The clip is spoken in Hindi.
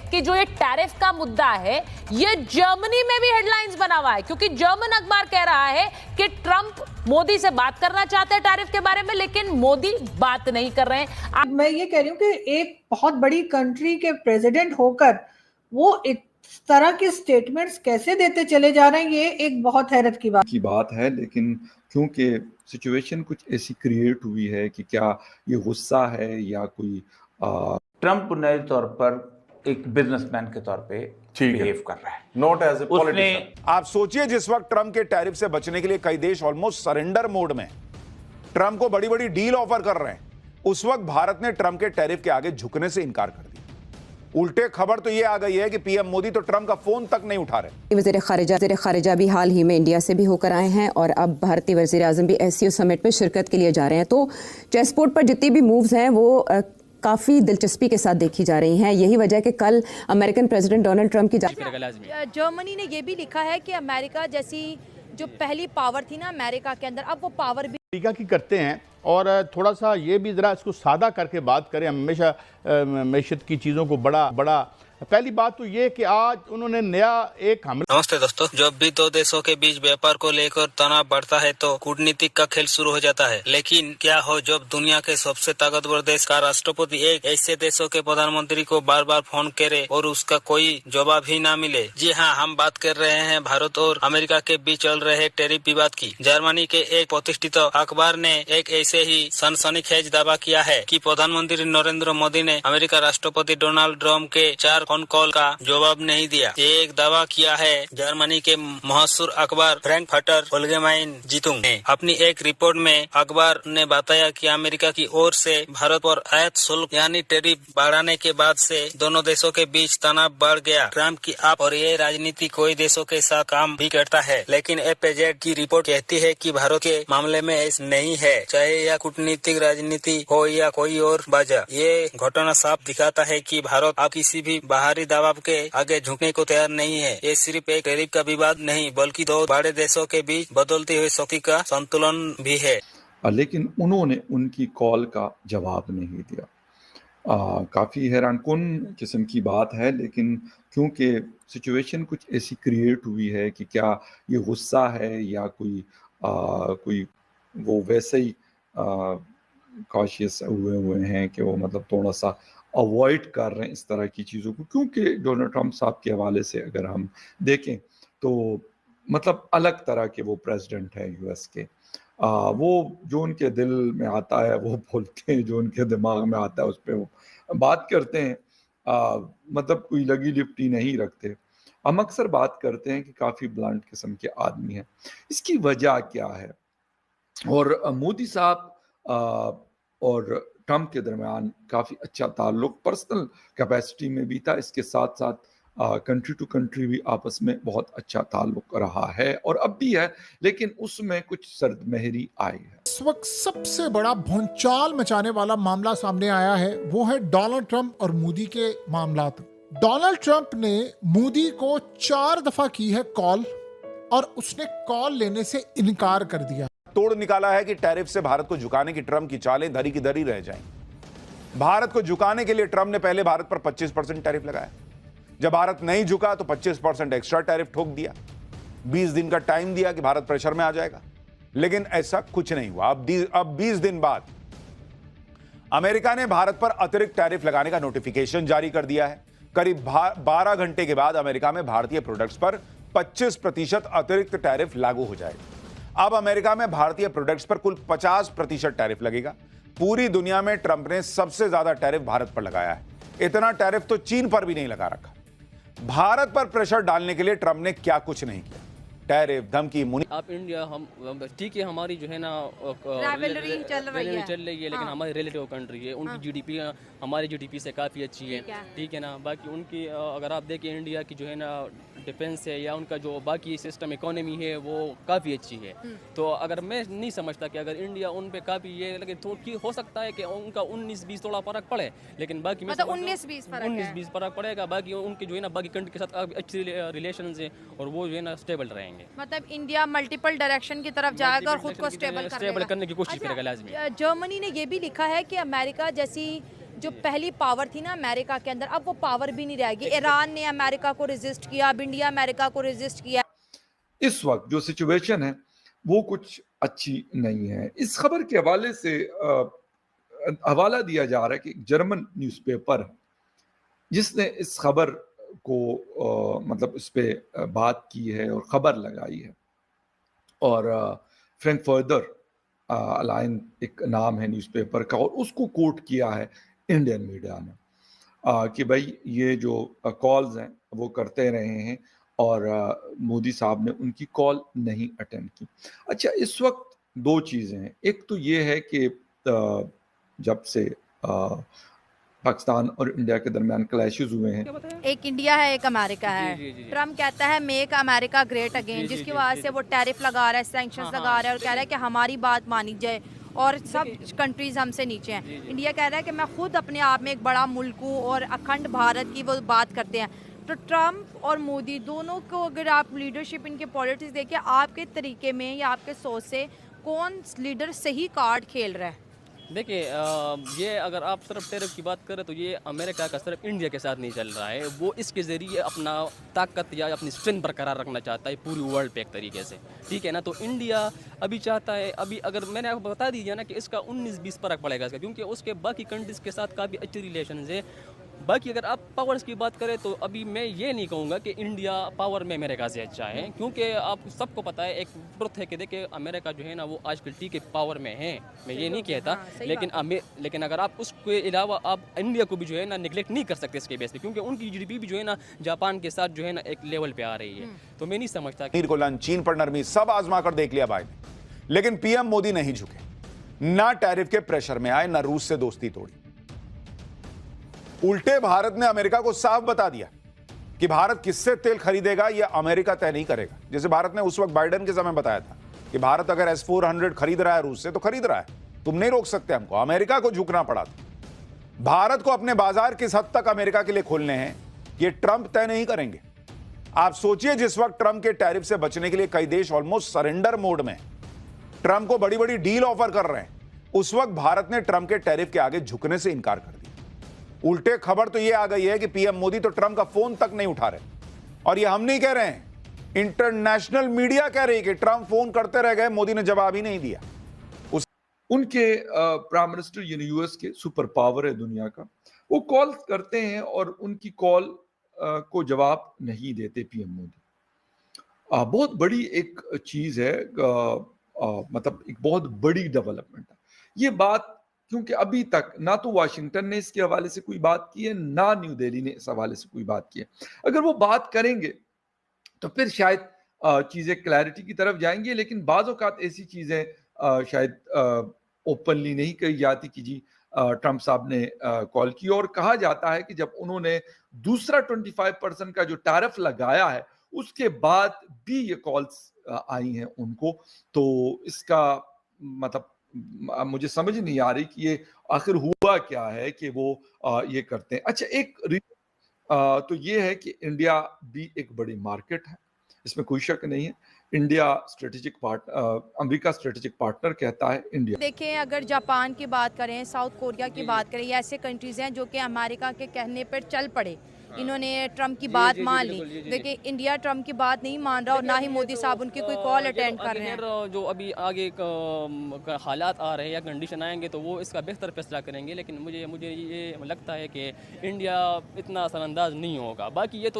कि जो ये टैरिफ का मुद्दा है ये जर्मनी में भी हेडलाइंस बना हुआ है, क्योंकि जर्मन अखबार कह रहा है कि ट्रंप मोदी से बात करना चाहते हैं टैरिफ के बारे में, लेकिन मोदी बात नहीं कर रहे हैं। मैं ये कह रही हूँ कि एक बहुत बड़ी कंट्री के प्रेसिडेंट होकर वो इस तरह के स्टेटमेंट्स कैसे देते चले जा रहे हैं, ये एक बहुत हैरत की बात है। लेकिन क्योंकि सिचुएशन कुछ ऐसी क्रिएट हुई है कि क्या ये गुस्सा है या कोई ट्रंप नए तौर पर एक बिजनेसमैन के तौर पे बिहेव कर रहा है, नॉट एज ए पॉलिटिशियन। आप सोचिए जिस वक्त ट्रंप के टैरिफ से बचने के लिए कई देश ऑलमोस्ट सरेंडर मोड में ट्रंप को बड़ी बड़ी डील ऑफर कर रहे हैं, उस वक्त भारत ने ट्रंप के टैरिफ के आगे झुकने से इनकार कर दिया। उल्टे खबर तो यह आ गई है कि पीएम मोदी तो ट्रंप का फोन तक नहीं उठा रहे। वज़ीर खारिजा भी हाल ही में इंडिया से भी होकर आए हैं और अब भारतीय वज़ीर आज़म भी एससीओ समिट में शिरकत के लिए जा रहे हैं। तो चेसबोर्ड पर जितनी भी मूव्स हैं वो काफ़ी दिलचस्पी के साथ देखी जा रही हैं। यही वजह कि कल अमेरिकन प्रेसिडेंट डोनाल्ड ट्रंप की जर्मनी ने यह भी लिखा है कि अमेरिका जैसी जो पहली पावर थी ना अमेरिका के अंदर, अब वो पावर भी अमेरिका की करते हैं। और थोड़ा सा ये भी ज़रा इसको सादा करके बात करें, हमेशा मैशत की चीज़ों को बड़ा पहली बात तो ये कि आज उन्होंने नया एक हमला। नमस्ते दोस्तों, जब भी दो देशों के बीच व्यापार को लेकर तनाव बढ़ता है तो कूटनीतिक का खेल शुरू हो जाता है। लेकिन क्या हो जब दुनिया के सबसे ताकतवर देश का राष्ट्रपति एक ऐसे देशों के प्रधानमंत्री को बार बार फोन करे और उसका कोई जवाब ही ना मिले। जी हाँ, हम बात कर रहे हैं भारत और अमेरिका के बीच चल रहे टैरिफ विवाद की। जर्मनी के एक प्रतिष्ठित अखबार ने एक ऐसे ही सनसनीखेज दावा किया है कि प्रधानमंत्री नरेंद्र मोदी ने अमेरिका राष्ट्रपति डोनाल्ड ट्रंप के 4 फोन कॉल का जवाब नहीं दिया। ये एक दावा किया है जर्मनी के मशहूर अखबार फ्रैंकफर्टर अल्गेमाइन ज़ीतुंग ने। अपनी एक रिपोर्ट में अखबार ने बताया कि अमेरिका की ओर से भारत पर आयात शुल्क यानी टैरिफ बढ़ाने के बाद से दोनों देशों के बीच तनाव बढ़ गया। ट्रंप की आप और ये राजनीति कोई देशों के साथ काम भी करता है, लेकिन एपीजेड की रिपोर्ट कहती है कि भारत के मामले में ऐसा नहीं है, चाहे यह कूटनीतिक राजनीति हो या कोई और वजह। ये घटना साफ दिखाता है कि भारत अब किसी भी बाहरी दबाव के आगे झुकने को तैयार नहीं है। ये सिर्फ एक टैरिफ का विवाद नहीं बल्कि दो बड़े देशों के बीच बदलती हुई शक्ति का संतुलन भी है। लेकिन उन्होंने उनकी कॉल का जवाब नहीं दिया। काफी हैरानकुन किस्म की बात है, लेकिन क्योंकि सिचुएशन कुछ ऐसी क्रिएट हुई है कि क्या ये गुस्सा है या कोई वो वैसे ही कॉशियस हुए हैं कि वो मतलब थोड़ा सा अवॉइड कर रहे हैं इस तरह की चीज़ों को। क्योंकि डोनाल्ड ट्रंप साहब के हवाले से अगर हम देखें तो मतलब अलग तरह के वो प्रेसिडेंट हैं यूएस के। वो जो उनके दिल में आता है वो बोलते हैं, जो उनके दिमाग में आता है उस पर वो बात करते हैं। मतलब कोई लगी लिपटी नहीं रखते। हम अक्सर बात करते हैं कि काफ़ी ब्लंट किस्म के आदमी हैं। इसकी वजह क्या है? और मोदी साहब और ट्रंप के दरमियान काफ़ी अच्छा ताल्लुक पर्सनल कैपेसिटी में भी था। इसके साथ साथ कंट्री टू कंट्री भी आपस में बहुत अच्छा ताल्लुक रहा है और अब भी है, लेकिन उसमें कुछ सर्दमहरी आई है। इस वक्त सबसे बड़ा भूचाल मचाने वाला मामला सामने आया है, वो है डोनाल्ड ट्रंप और मोदी के मामलात। डोनाल्ड ट्रंप ने मोदी को 4 दफा की है कॉल और उसने कॉल लेने से इनकार कर दिया। तोड़ निकाला है कि टैरिफ से भारत को झुकाने की ट्रंप की चालें धरी की धरी रह जाएंगी। भारत को झुकाने के लिए ट्रंप ने पहले भारत पर 25% टैरिफ लगाया। जब भारत नहीं झुका तो 25% एक्स्ट्रा टैरिफ ठोक दिया। 20 दिन का टाइम दिया कि भारत प्रेशर में आ जाएगा, लेकिन ऐसा कुछ नहीं हुआ। अब 20 दिन बाद अमेरिका ने भारत पर अतिरिक्त टैरिफ लगाने का नोटिफिकेशन जारी कर दिया है। करीब 12 घंटे के बाद अमेरिका में भारतीय प्रोडक्ट्स पर 25% अतिरिक्त टैरिफ लागू हो जाएगा। अब अमेरिका में भारतीय प्रोडक्ट्स पर कुल 50% टैरिफ लगेगा। पूरी दुनिया में ट्रंप ने सबसे ज्यादा टैरिफ भारत पर लगाया है। इतना टैरिफ तो चीन पर भी नहीं लगा रखा। भारत पर प्रेशर डालने के लिए ट्रंप ने क्या कुछ नहीं किया। टैरिफ, धमकी, मुनी। आप इंडिया हम ठीक है, हमारी जो है ना राइवलरी चल रही है, लेकिन हमारी रिलेटिव कंट्री है। उनकी जीडीपी हमारी जीडीपी से काफ़ी अच्छी है, ठीक है ना। बाकी उनकी अगर आप देखें इंडिया की जो है ना डिफेंस है या उनका जो बाकी सिस्टम इकोनॉमी है वो काफ़ी अच्छी है। तो अगर मैं नहीं समझता कि अगर इंडिया उन पे काफ़ी ये लगे तो हो सकता है कि उनका 19-20 थोड़ा फर्क पड़े, लेकिन बाकी मतलब 19-20 फर्क पड़ेगा। बाकी उनके जो है ना बाकी कंट्री के साथ अच्छी रिलेशन है और वो जो है ना स्टेबल रहेंगे। मतलब इंडिया मल्टीपल डायरेक्शन की तरफ जाएगा और खुद को स्टेबल करने की कोशिश करेगा लाजमी। जर्मनी ने ये भी लिखा है कि अमेरिका जैसी जो पहली पावर थी ना अमेरिका के अंदर, अब वो पावर भी नहीं रहेगी। ईरान ने अमेरिका को रेजिस्ट किया, अब इंडिया अमेरिका को रेजिस्ट किया। इस वक्त जो सिचुएशन है वो कुछ अच्छी नहीं है। इस खबर के हवाले से हवाला दिया जा रहा है कि जर्मन न्यूज़पेपर है जिसने इस खबर को मतलब इस पे बात की है और खबर लगाई है। और फ्रैंकफर्टर अलाइन एक नाम है न्यूज़पेपर का, और उसको कोट किया है इंडियन मीडिया ने कि भाई ये जो कॉल्स हैं वो करते रहे हैं और मोदी साहब ने उनकी कॉल नहीं अटेंड की। अच्छा, इस वक्त दो चीज़ें हैं। एक तो ये है कि जब से पाकिस्तान और इंडिया के दरमियान क्लैशेस हुए हैं, एक इंडिया है एक अमेरिका है। ट्रम्प कहता है मेक अमेरिका ग्रेट अगेन, जिसकी वजह से वो टैरिफ लगा रहा है, सैंक्शंस लगा रहा है और कह रहा है कि हमारी बात मानी जाए और सब कंट्रीज हमसे नीचे हैं। इंडिया कह रहा है कि मैं खुद अपने आप में एक बड़ा मुल्क हूँ और अखंड भारत की वो बात करते हैं। तो ट्रम्प और मोदी दोनों को अगर आप लीडरशिप इनके पॉलिटिक्स देखिए, आपके तरीके में या आपके सोच से कौन लीडर सही कार्ड खेल रहा है? देखिए, ये अगर आप सिर्फ टैरिफ की बात करें तो ये अमेरिका का सिर्फ इंडिया के साथ नहीं चल रहा है। वो इसके ज़रिए अपना ताकत या अपनी स्ट्रेंथ बरकरार रखना चाहता है पूरी वर्ल्ड पे एक तरीके से, ठीक है ना। तो इंडिया अभी चाहता है, अभी अगर मैंने आपको बता दीजिए ना कि इसका 19-20 फर्क पड़ेगा इसका, क्योंकि उसके बाकी कंट्रीज़ के साथ काफ़ी अच्छे रिलेशन है। बाकी अगर आप पावर्स की बात करें तो अभी मैं ये नहीं कहूँगा कि इंडिया पावर में अमेरिका से अच्छा है, क्योंकि आप सबको पता है, एक ट्रुथ है कि देखिए अमेरिका जो है ना वो आजकल ठीक है पावर में है, मैं ये नहीं कहता, लेकिन अगर आप उसके अलावा आप इंडिया को भी जो है ना निगलेक्ट नहीं कर सकते इसके बेस पे, क्योंकि उनकी जीडीपी भी जो है ना जापान के साथ जो है ना एक लेवल पे आ रही है। तो मैं नहीं समझता कि चीन पर नरमी सब आजमा कर देख लिया बाइडेन, लेकिन पीएम मोदी नहीं झुके, ना टैरिफ के प्रेशर में आए, ना रूस से दोस्ती तोड़ी। उल्टे भारत ने अमेरिका को साफ बता दिया कि भारत किससे तेल खरीदेगा यह अमेरिका तय नहीं करेगा। जैसे भारत ने उस वक्त बाइडेन के समय बताया था कि भारत अगर S-400 खरीद रहा है रूस से तो खरीद रहा है, तुम नहीं रोक सकते हमको। अमेरिका को झुकना पड़ा था। भारत को अपने बाजार किस हद तक अमेरिका के लिए खोलने हैं यह ट्रंप तय नहीं करेंगे। आप सोचिए, जिस वक्त ट्रंप के टैरिफ से बचने के लिए कई देश ऑलमोस्ट सरेंडर मोड में ट्रंप को बड़ी बड़ी डील ऑफर कर रहे हैं, उस वक्त भारत ने ट्रंप के टैरिफ के आगे झुकने से इनकार कर दिया। उल्टे खबर तो यह आ गई है कि पीएम मोदी तो ट्रंप का फोन तक नहीं उठा रहे, और यह हम नहीं कह रहे हैं, इंटरनेशनल मीडिया कह रही है कि ट्रंप फोन करते रह गए, मोदी ने जवाब ही नहीं दिया। उनके प्राइम मिनिस्टर यानी यूएस के सुपर पावर है दुनिया का, वो कॉल करते हैं और उनकी कॉल को जवाब नहीं देते पीएम मोदी। बहुत बड़ी एक चीज है, मतलब एक बहुत बड़ी डेवलपमेंट है ये बात, क्योंकि अभी तक ना तो वाशिंगटन ने इसके हवाले से कोई बात की है, ना न्यू दिल्ली ने इस हवाले से कोई बात की है। अगर वो बात करेंगे तो फिर शायद चीजें क्लैरिटी की तरफ जाएंगी, लेकिन बाज़ औक़ात ऐसी चीजें शायद ओपनली नहीं कही जाती कि जी ट्रंप साहब ने कॉल की, और कहा जाता है कि जब उन्होंने दूसरा 25% का जो टैरिफ लगाया है उसके बाद भी ये कॉल्स आई हैं उनको। तो इसका मतलब मुझे समझ नहीं आ रही कि ये आखिर हुआ क्या है कि वो ये करते हैं। अच्छा, एक तो ये है कि इंडिया भी एक बड़ी मार्केट है, इसमें कोई शक नहीं है। India strategic America strategic partner कहता है इंडिया। देखिए, अगर जापान की बात करें, साउथ कोरिया की बात करें, ये ऐसे कंट्रीज हैं जो कि अमेरिका के कहने पर चल पड़े, इन्होंने ट्रंप की बात मान ली। देखिए, इंडिया ट्रंप की बात नहीं मान रहा और ना ही मोदी साहब उनकी कोई कॉल अटेंड कर रहे हैं। जो अभी आगे हालात आ रहे हैं या कंडीशन आएंगे तो वो इसका बेहतर फैसला करेंगे, लेकिन मुझे ये लगता है कि इंडिया इतना असरअंदाज नहीं होगा। बाकी ये तो